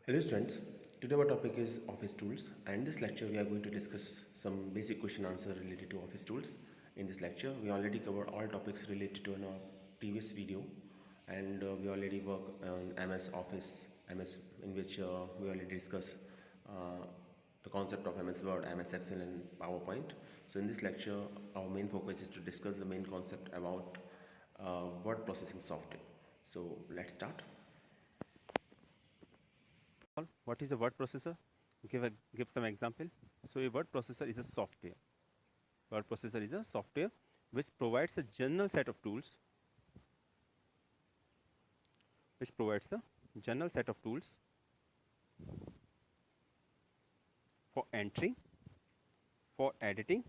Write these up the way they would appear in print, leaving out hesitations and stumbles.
Hello students, today our topic is office tools and in this lecture we are going to discuss some basic question answer related to office tools. In this lecture we already covered all topics related to in our previous video and we already work on MS Office, MS in which we already discussed uh, the concept of MS Word, MS Excel and PowerPoint. So in this lecture our main focus is to discuss the main concept about word processing software. So let's start. What is a word processor? Give some example. So a word processor is a software. Word processor is a software which provides a general set of tools, which provides a general set of tools for entering, for editing,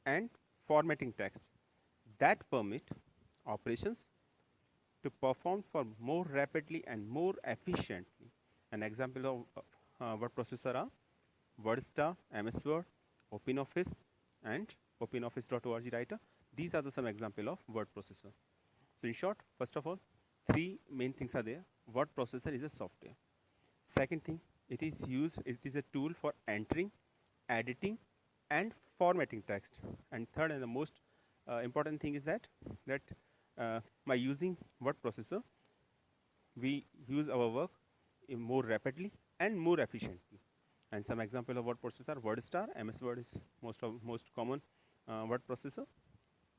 and formatting text that permit operations to perform for more rapidly and more efficiently. An example of word processor are WordStar, MS Word, OpenOffice, and OpenOffice.org writer. These are some example of word processor. So in short, first of all, three main things are there. Word processor is a software. Second thing, it is a tool for entering, editing, and formatting text. And third and the most important thing is that by using word processor, we use our work more rapidly and more efficiently. And some example of word processor: WordStar, MS Word is most common word processor.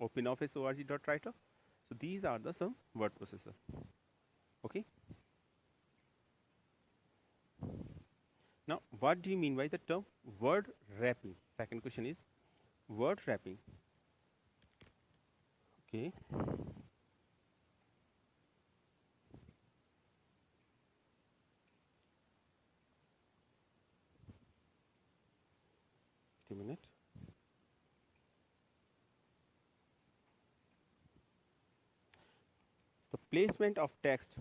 OpenOffice org.writer. So these are the some word processor. Okay. Now, what do you mean by the term word wrapping? Second question is word wrapping. Okay. Wait a minute. The placement of text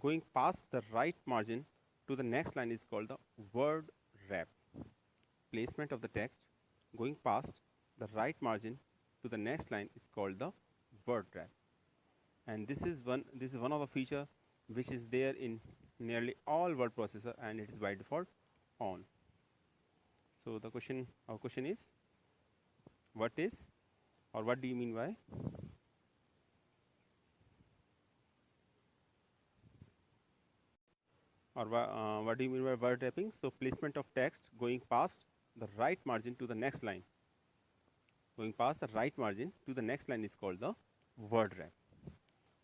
going past the right margin to the next line is called the word wrap. Placement of the text going past the right margin to the next line is called the word wrap. And this is one of the feature which is there in nearly all word processor, and it is by default on. So the question, our question is, what is or what do you mean by what do you mean by word wrapping? So placement of text going past the right margin to the next line. Going past the right margin to the next line is called the word wrap.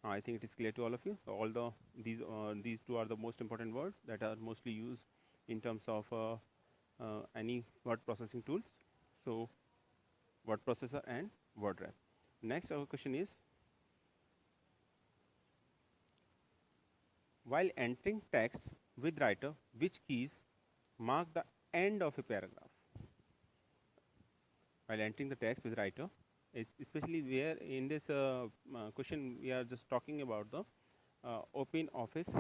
I think it is clear to all of you. So all these two are the most important words that are mostly used in terms of any word processing tools. So word processor and word wrap. Next, our question is, while entering text with writer, which keys mark the end of a paragraph? While entering the text with writer, especially where in this question we are just talking about the Open Office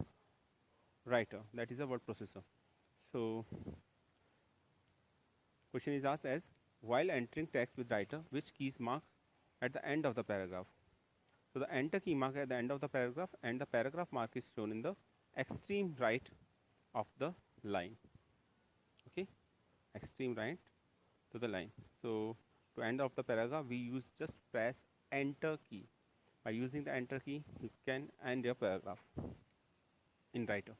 writer, that is a word processor. So question is asked as, while entering text with writer, which keys marks at the end of the paragraph? So the enter key mark at the end of the paragraph, and the paragraph mark is shown in the extreme right of the line. Okay, extreme right to the line. So to end of the paragraph, we use just press enter key. By using the enter key, you can end your paragraph in writer.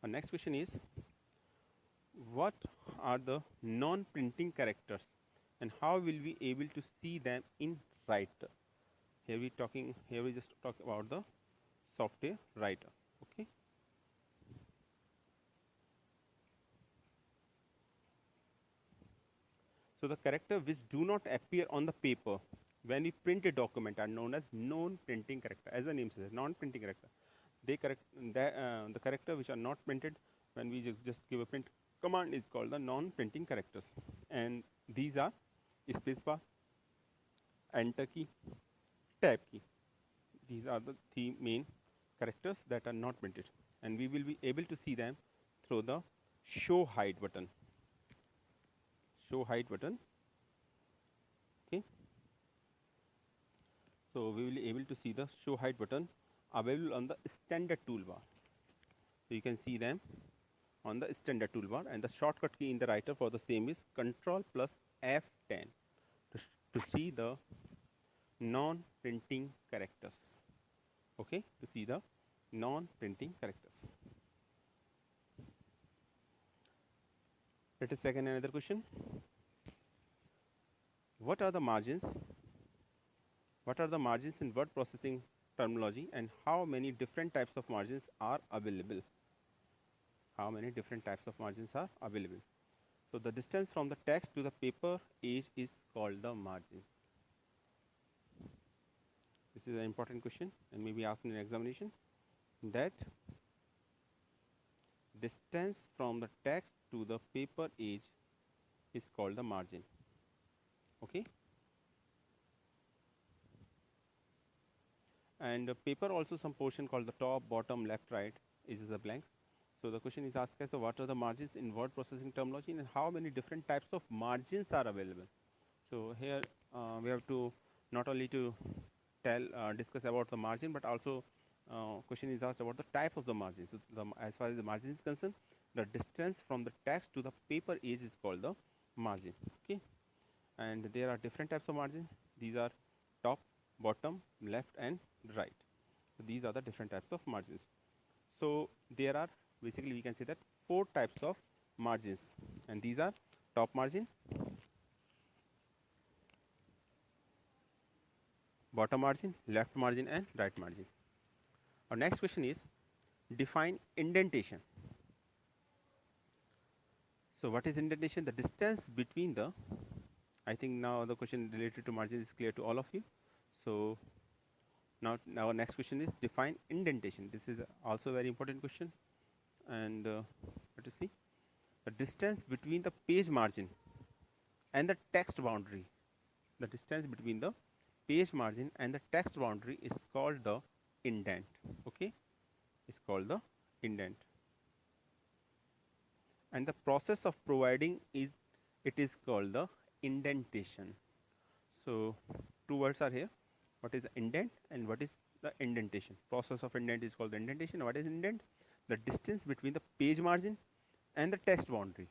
Our next question is, what are the non-printing characters and how will we able to see them in writer? Here we just talk about the software writer. Okay. So the character which do not appear on the paper when we print a document are known as non-printing character. As the name says, non-printing character. The character which are not printed when we just give a print command is called the non-printing characters. And these are spacebar, enter key, tab key. These are the three main characters that are not printed, and we will be able to see them through the show hide button. Show hide button. Okay. So we will be able to see the show hide button available on the standard toolbar. So you can see them on the standard toolbar, and the shortcut key in the writer for the same is Control plus F10 to see the non-printing characters. Okay, to see the non-printing characters. Let us take another question. What are the margins? What are the margins in word processing terminology, and how many different types of margins are available? How many different types of margins are available? So the distance from the text to the paper edge is called the margin. This is an important question and may be asked in an examination, that distance from the text to the paper edge is called the margin. Okay. And paper also some portion called the top, bottom, left, right is the blanks. So the question is asked as to what are the margins in word processing terminology and how many different types of margins are available. So here we have to not only to discuss about the margin, but also question is asked about the type of the margins. So as far as the margin is concerned, the distance from the text to the paper edge is called the margin. Okay, and there are different types of margin. These are top, bottom, left, and right. So these are the different types of margins. So there are basically we can say that 4 types of margins, and these are top margin, bottom margin, left margin, and right margin. Our next question is define indentation. So what is indentation? The distance between the, I think now the question related to margin is clear to all of you. So now our next question is define indentation. This is also a very important question, and let us see. The distance between the page margin and the text boundary. The distance between the page margin and the text boundary is called the indent. Okay, is called the indent. And the process of providing it is called the indentation. So 2 words are here. What is the indent and what is the indentation? Process of indent is called the indentation. What is indent? The distance between the page margin and the text boundary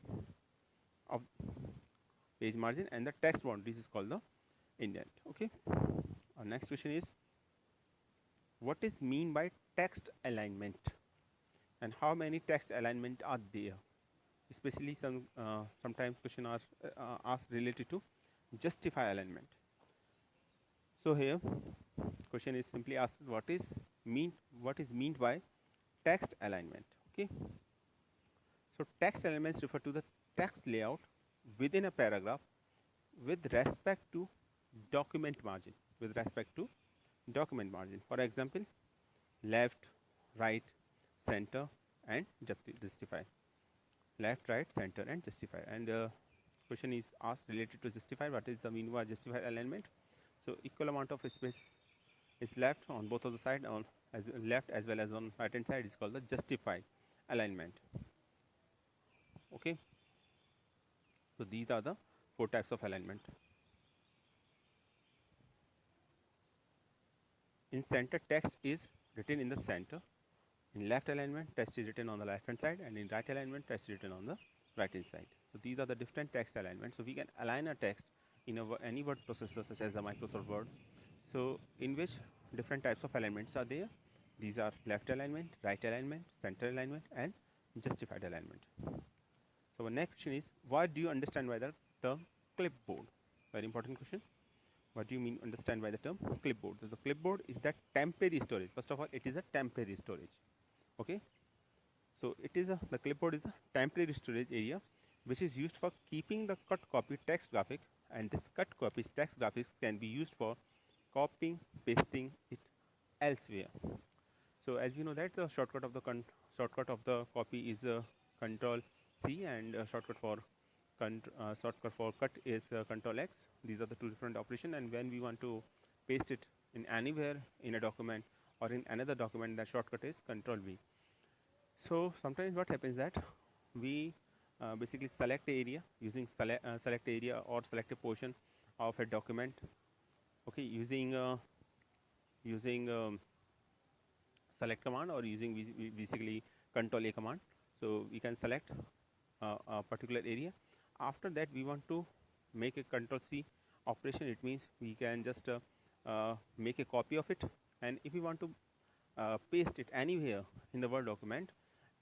of page margin and the text boundaries is called the indent. Okay. Our next question is what is mean by text alignment and how many text alignment are there? Especially sometimes question are asked related to justify alignment. So here question is simply asked what is meant by text alignment. Okay. So text elements refer to the text layout within a paragraph with respect to document margin. With respect to document margin. For example, left, right, center, and justify. Left, right, center, and justify. And question is asked related to justify. What is the meaning by justify alignment? So equal amount of space is left on both of the side, on as left as well as on right hand side is called the justify alignment. Okay. So these are the 4 types of alignment. In center, text is written in the center. In left alignment, text is written on the left hand side, and in right alignment, text is written on the right hand side. So these are the different text alignments. So we can align a text in any word processor such as the Microsoft Word. So in which different types of alignments are there? These are left alignment, right alignment, center alignment, and justified alignment. So our next question is what do you understand by the term clipboard? Very important question. What do you mean understand by the term clipboard? So the clipboard is that temporary storage. First of all, it is a temporary storage. Okay. So it is the clipboard is a temporary storage area which is used for keeping the cut copy text graphic, and this cut copy text graphics can be used for copying, pasting it elsewhere. So as we know that the shortcut of the copy is Control C, and shortcut for cut is Control X. These are the 2 different operations, and when we want to paste it in anywhere in a document or in another document, the shortcut is Control V. So sometimes what happens that we basically select the area using select area or select a portion of a document. Okay, using select command or using basically Control A command. So we can select a particular area. After that, we want to make a Control C operation. It means we can just make a copy of it, and if we want to paste it anywhere in the Word document,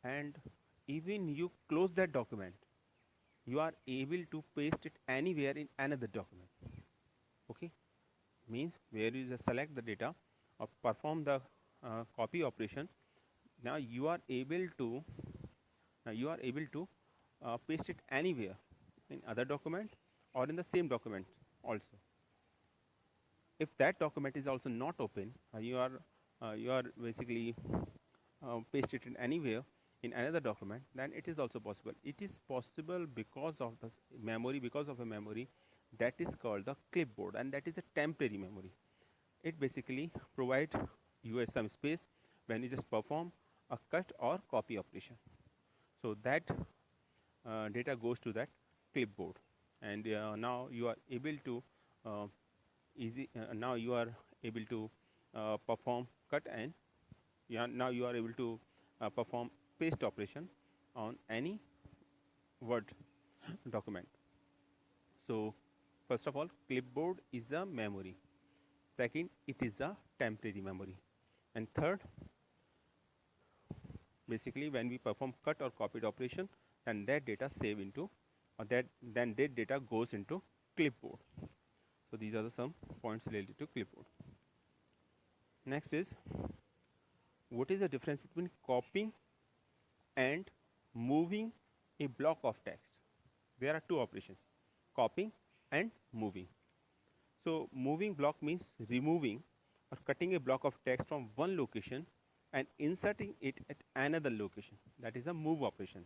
and even you close that document, you are able to paste it anywhere in another document. Okay, means where you just select the data or perform the copy operation. Now you are able to paste it anywhere in other document or in the same document also. If that document is also not open, you are basically paste it in anywhere in another document, then it is also possible. It is possible because of the memory, because of a memory that is called the clipboard, and that is a temporary memory. It basically provides you some space when you just perform a cut or copy operation. So that data goes to that clipboard, and now you are able to now you are able to perform cut, and now you are able to perform paste operation on any Word document. So first of all, clipboard is a memory. Second, it is a temporary memory. And third, basically when we perform cut or copied operation, then that data save into, or that data goes into clipboard. So these are some points related to clipboard. Next is, what is the difference between copying and moving a block of text? There are two operations, copying and moving. So moving block means removing or cutting a block of text from one location and inserting it at another location. That is a move operation.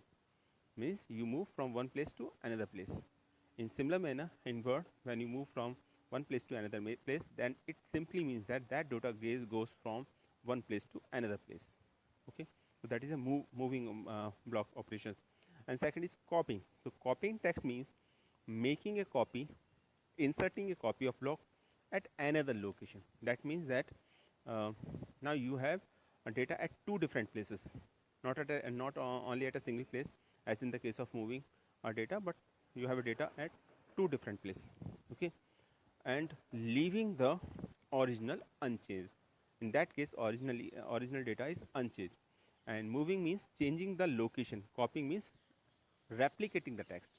Means you move from one place to another place. In similar manner, in Word, when you move from one place to another place, then it simply means that that data goes from one place to another place. Okay, so that is a moving block operations. And second is copying. So copying text means making a copy, inserting a copy of block at another location. That means that now you have data at two different places, not only at a single place, as in the case of moving data, but you have a data at two different places. Okay, and leaving the original unchanged. In that case, original data is unchanged. And moving means changing the location. Copying means replicating the text.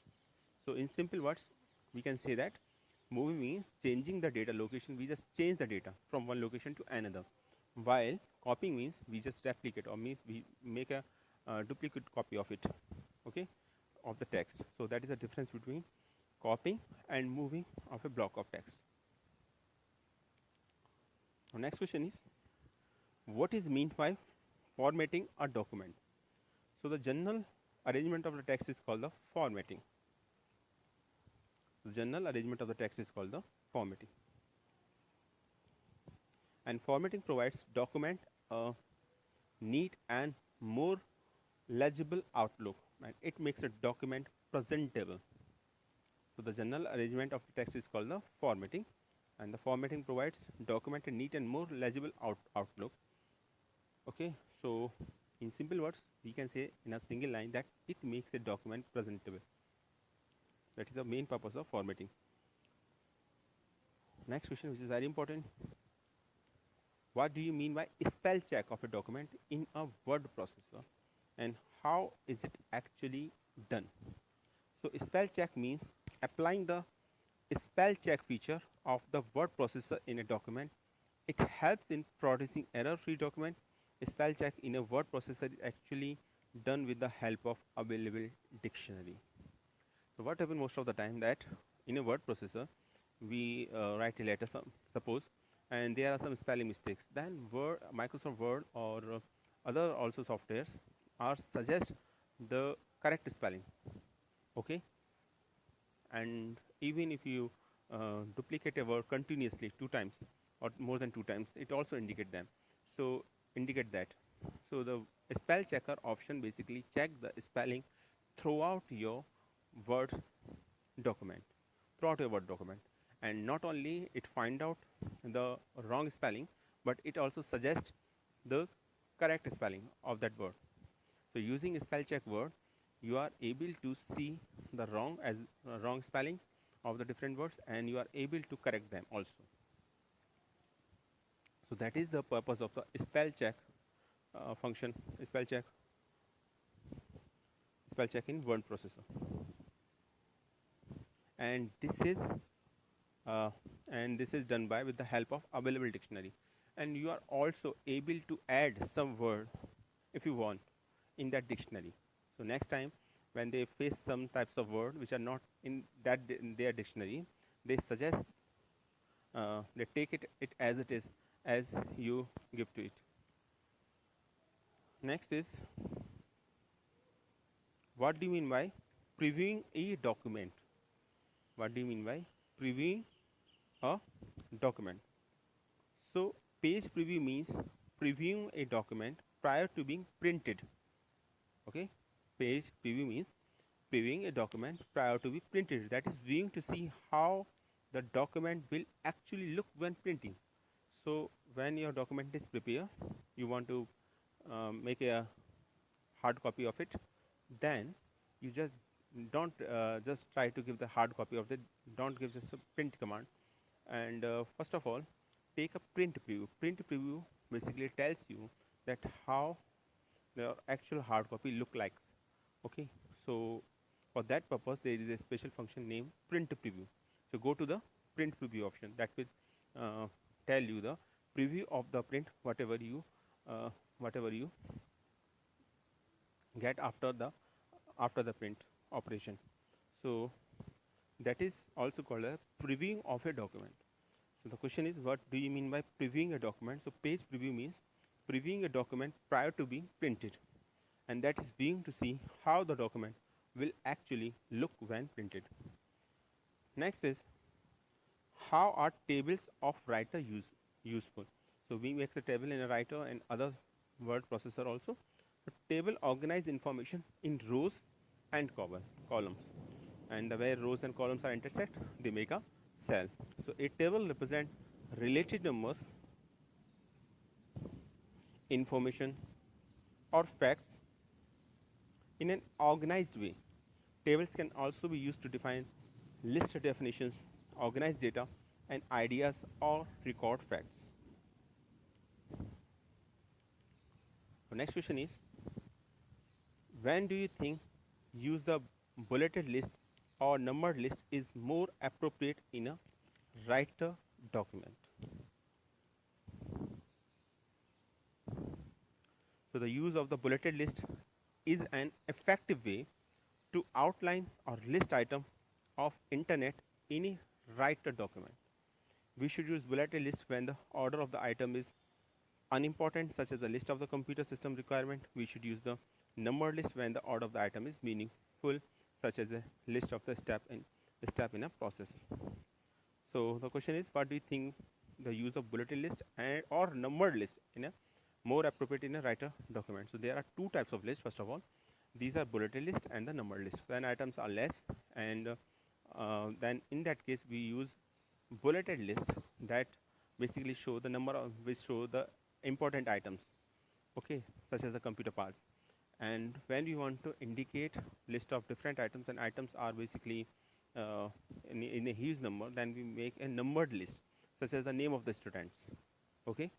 So in simple words, we can say that moving means changing the data location. We just change the data from one location to another, while copying means we just replicate, or means we make a duplicate copy of it, okay, of the text. So that is the difference between copying and moving of a block of text. Our next question is, what is meant by formatting a document? So the general arrangement of the text is called the formatting. The general arrangement of the text is called the formatting. And formatting provides document a neat and more legible outlook, and it makes a document presentable. So the general arrangement of the text is called the formatting, and the formatting provides document a neat and more legible outlook. Okay, so in simple words, we can say in a single line that it makes a document presentable. That is the main purpose of formatting. Next question, which is very important. What do you mean by spell check of a document in a word processor, and how is it actually done? So spell check means applying the spell check feature of the word processor in a document. It helps in producing error-free document. Spell check in a word processor is actually done with the help of available dictionary. So what happens most of the time, that in a word processor we write a letter, suppose, and there are some spelling mistakes. Then Microsoft Word or other also softwares are suggest the correct spelling. Okay, and even if you duplicate a word continuously 2 times or more than 2 times, it also indicate them. So indicate that. So the spell checker option basically check the spelling throughout your Word document, and not only it find out the wrong spelling, but it also suggests the correct spelling of that word. So using spell check word, you are able to see the wrong spellings of the different words, and you are able to correct them also. So that is the purpose of the spell check function, spell check in word processor. And this is done by with the help of available dictionary, and you are also able to add some word if you want in that dictionary. So next time when they face some types of word which are not in their dictionary, they suggest they take it as it is, as you give to it. Next is, what do you mean by previewing a document? What do you mean by previewing a document? So page preview means previewing a document prior to being printed. Okay, page preview means previewing a document prior to be printed. That is viewing to see how the document will actually look when printing. So when your document is prepared, you want to make a hard copy of it, then you just don't just try to give the hard copy of it, don't give just a print command. And first of all, take a print preview. Print preview basically tells you that how the actual hard copy look like. Okay, so for that purpose there is a special function named print preview. So go to the print preview option, that will tell you the preview of the print, whatever you get after the print operation. So that is also called a previewing of a document. So the question is, what do you mean by previewing a document? So page preview means previewing a document prior to being printed, and that is viewing to see how the document will actually look when printed. Next is, how are tables of writer useful? So we make a table in a writer and other word processor also. The table organize information in rows and columns, and the way rows and columns are intersect, they make a cell. So a table represent related numbers, information, or facts in an organized way. Tables can also be used to define list definitions, organize data and ideas, or record facts. The next question is, when do you think use the bulleted list or numbered list is more appropriate in a writer document? So the use of the bulleted list is an effective way to outline or list item of internet in a writer document. We should use bulleted list when the order of the item is unimportant, such as the list of the computer system requirement. We should use the numbered list when the order of the item is meaningful, such as a list of the step in a process. So the question is, what do you think the use of bulleted list and or numbered list in a more appropriate in a writer document? So there are two types of lists. First of all, these are bulleted list and the numbered list. When items are less, and then in that case we use bulleted list that basically show the number of which show the important items, okay, such as the computer parts. And when we want to indicate list of different items, and items are basically in a huge number, then we make a numbered list, such as the name of the students. Okay,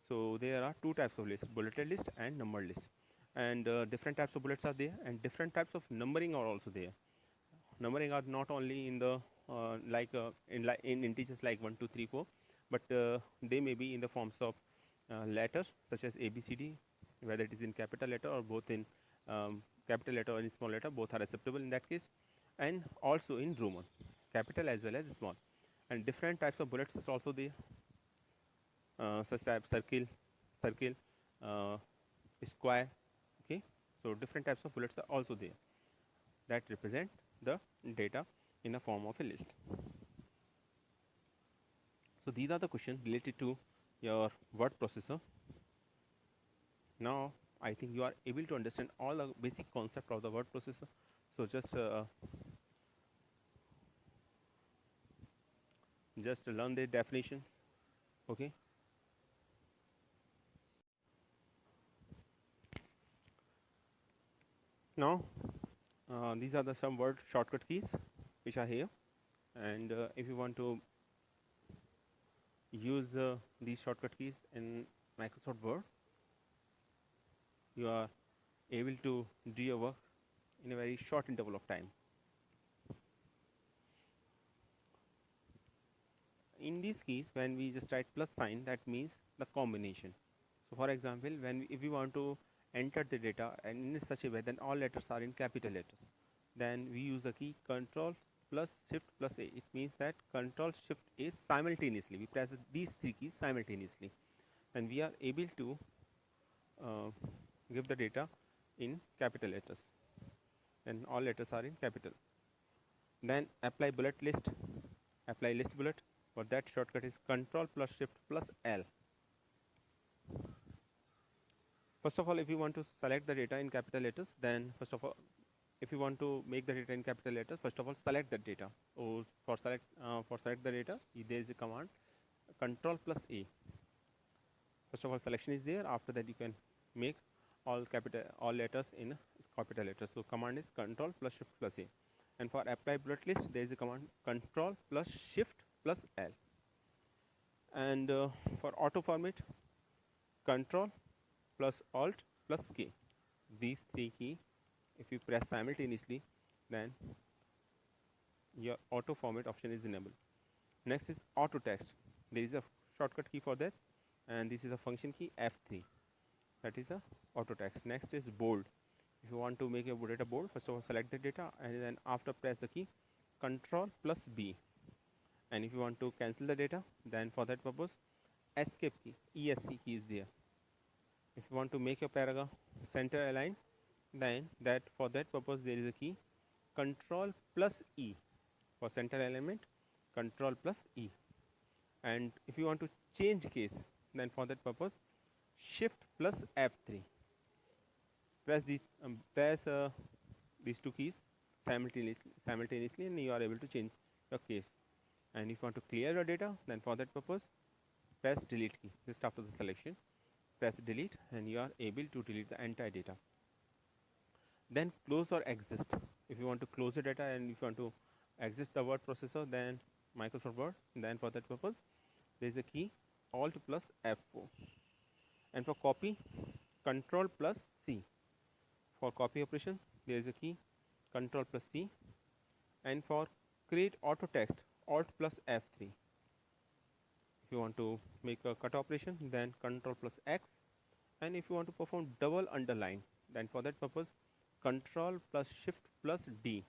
so there are two types of lists, bulleted list and numbered list, and different types of bullets are there, and different types of numbering are also there. Numbering are not only in the in integers like 1 2 3 4, but they may be in the forms of letters such as ABCD, whether it is in capital letter or both in capital letter or in small letter, both are acceptable in that case, and also in Roman, capital as well as small. And different types of bullets is also there, such type circle, square. Okay, so different types of bullets are also there that represent the data in a form of a list. So these are the questions related to your word processor. Now I think you are able to understand all the basic concept of the word processor. So just learn the definitions. Okay, Now these are the some word shortcut keys which are here, and if you want to use these shortcut keys in Microsoft Word, you are able to do your work in a very short interval of time. In these keys, when we just write plus sign, that means the combination. So for example, if we want to enter the data and in such a way then all letters are in capital letters, then we use the key control plus shift plus A. It means that control shift A simultaneously. We press these three keys simultaneously, and we are able to uh, give the data in capital letters, and all letters are in capital. Then apply bullet list, apply list bullet. For that shortcut is control plus shift plus L. First of all, if you want to select the data in capital letters, then first of all, if you want to make the data in capital letters, first of all select the data. Or for select the data, there is a command control plus A. First of all, selection is there. After that, you can make all letters in capital letters. So command is control plus shift plus A. And for apply bullet list, there is a command control plus shift plus L. And for auto format, control plus alt plus K. These three key, if you press simultaneously, then your auto format option is enabled. Next is auto text. There is a shortcut key for that, and this is a function key F3. That is a auto text. Next is bold. If you want to make your data bold, first of all select the data, and then after press the key control plus B. And if you want to cancel the data, then for that purpose escape key, ESC key is there. If you want to make your paragraph center aligned, then for that purpose there is a key control plus E. For center alignment, control plus E. And if you want to change case, then for that purpose shift plus F3. Press these two keys simultaneously, and you are able to change your case. And if you want to clear your data, then for that purpose press delete key just after the selection. Press delete, and you are able to delete the entire data. Then close or exist. If you want to close the data and if you want to exit the word processor, then Microsoft Word, then for that purpose there is a key alt plus F4. And for copy, control plus C. For copy operation, there is a key control plus C. And for create auto text, alt plus F3. If you want to make a cut operation, then control plus X. And if you want to perform double underline, then for that purpose control plus shift plus D.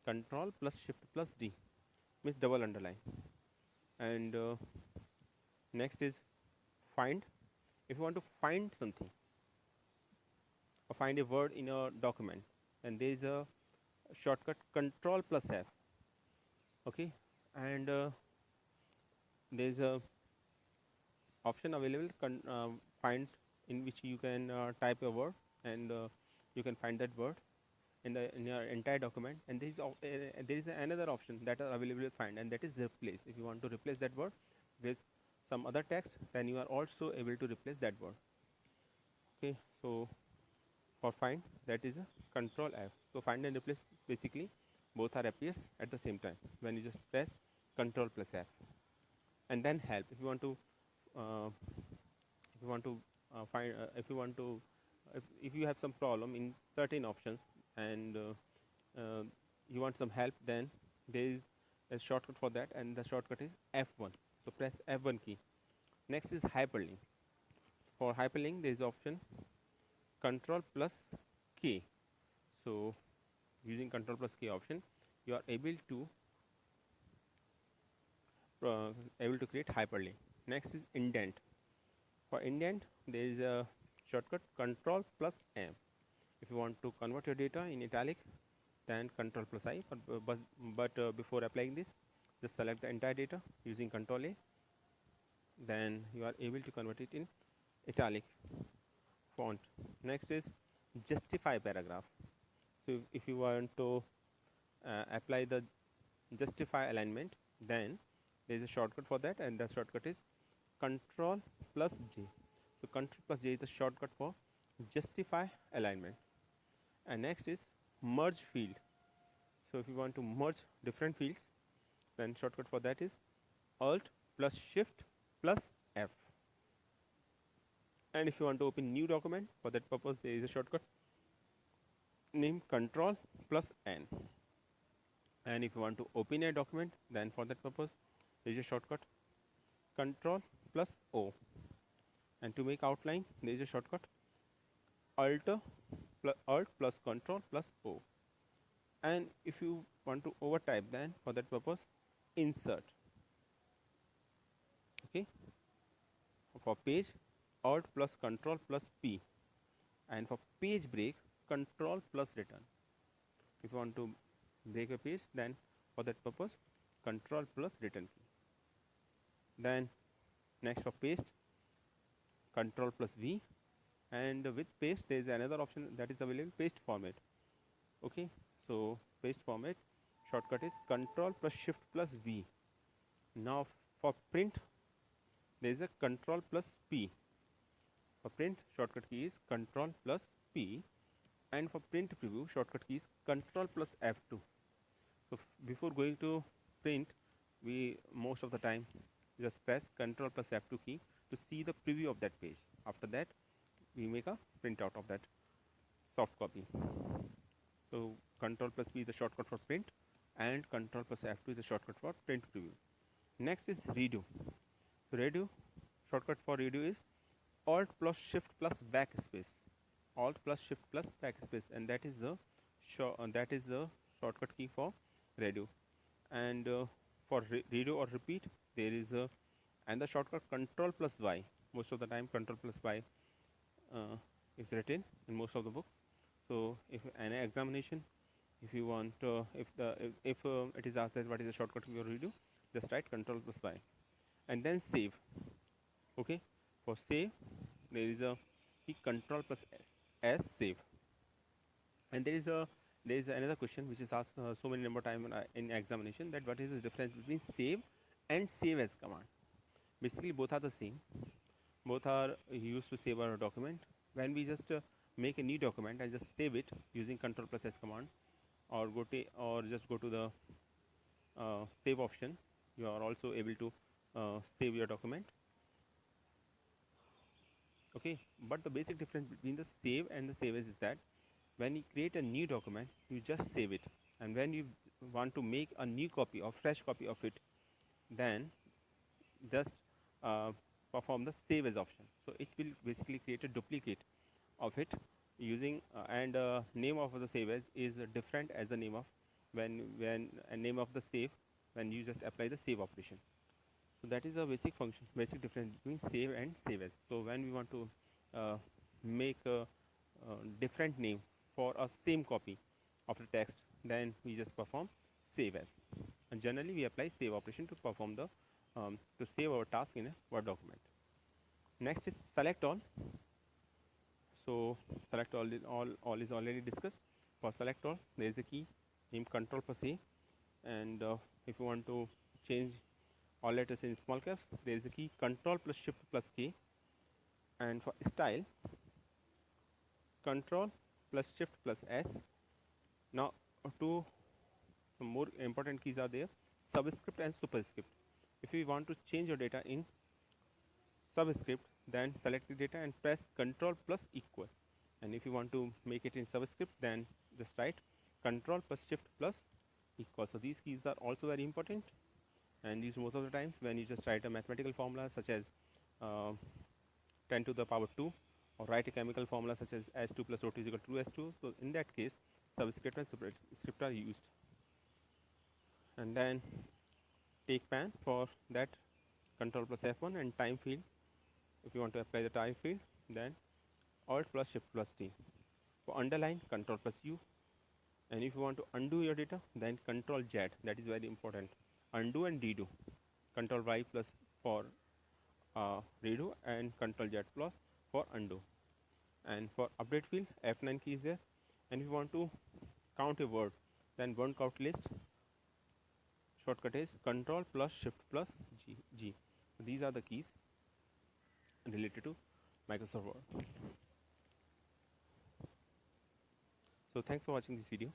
Control plus shift plus D means double underline. And next is find. If you want to find something or find a word in a document, and there is a shortcut control plus F. Okay, and there is a option available find, in which you can type a word, and you can find that word in your entire document. And there is another option that are available to find, and that is replace. If you want to replace that word with some other text, then you are also able to replace that word. Okay, so for find, that is a control F. So find and replace, basically both are appears at the same time when you just press control plus F. And then help. If you want to find if you have some problem in certain options, and you want some help, then there is a shortcut for that, and the shortcut is F1. So press F1 key. Next is hyperlink. For hyperlink, there is option control plus K. So using control plus K option, you are able to create hyperlink. Next is indent. For indent, there is a shortcut control plus M. If you want to convert your data in italic, then control plus I. But before applying this, just select the entire data using control A. Then you are able to convert it in italic font. Next is justify paragraph. So if you want to apply the justify alignment, then there is a shortcut for that, and the shortcut is control plus J. So control plus J is the shortcut for justify alignment. And next is merge field. So if you want to merge different fields, then shortcut for that is Alt plus Shift plus F. And if you want to open new document, for that purpose there is a shortcut name Control plus N. And if you want to open a document, then for that purpose there is a shortcut Control plus O. And to make outline, there is a shortcut Alt plus Control plus O. And if you want to overtype, then for that purpose insert. Okay, for page Alt plus Control plus P, and for page break Control plus return. If you want to break a page, then for that purpose Control plus return key. Then next for paste, Control plus V, and with paste there is another option that is available, paste format. Okay, so paste format shortcut is Control plus Shift plus V. Now for print there is a Control plus P. For print shortcut key is Control plus P, and for print preview shortcut key is Control plus F2. So before going to print, we most of the time just press Control plus F2 key to see the preview of that page. After that we make a printout of that soft copy. So Control plus P is the shortcut for print, and Control plus F2 is the shortcut for print preview. Next is redo. So redo shortcut for redo is Alt plus Shift plus backspace. Alt plus Shift plus backspace, and that is the shortcut key for redo. And for redo or repeat, there is a and the shortcut Control plus Y. Most of the time Control plus Y is written in most of the books. So if an examination, if you want if it is asked that what is the shortcut key for redo, just write Control plus Y, and then save. Okay, for save there is a key Control plus S save. And there is another question which is asked so many number of time in examination, that what is the difference between save and save as command. Basically both are the same, both are used to save our document. When we just make a new document and just save it using Control plus S command, or just go to the save option, you are also able to save your document. Okay, but the basic difference between the save and the save as is that when you create a new document, you just save it, and when you want to make a new copy or fresh copy of it, then just perform the save as option. So it will basically create a duplicate of it using and name of the save as is different as the name of when a name of the save when you just apply the save operation. So that is a basic difference between save and save as. So when we want to make a different name for a same copy of the text, then we just perform save as, and generally we apply save operation to perform the to save our task in a Word document. Next is select all. So select all is already discussed. For select all, there is a key named Control plus A, and if you want to change all letters in small caps, there is a key Control plus Shift plus K. And for style, Control plus Shift plus S. Now two more important keys are there, subscript and superscript. If you want to change your data in subscript, then select the data and press Control plus equal, and if you want to make it in subscript, then just write Control plus Shift plus equal. So these keys are also very important and used most of the times when you just write a mathematical formula such as 10 to the power 2, or write a chemical formula such as S2 plus O2 is equal to 2S2. So in that case, subscript and superscript are used. And then take pan, for that Control plus F1, and time field. If you want to apply the time field, then Alt plus Shift plus T. For underline, Control plus U. And if you want to undo your data, then Control Z. That is very important. Undo and redo. Control Y plus for redo, and Control Z plus for undo. And for update field, F9 key is there. And if you want to count a word, then word count list shortcut is Control plus Shift plus G. So these are the keys related to Microsoft Word. So thanks for watching this video.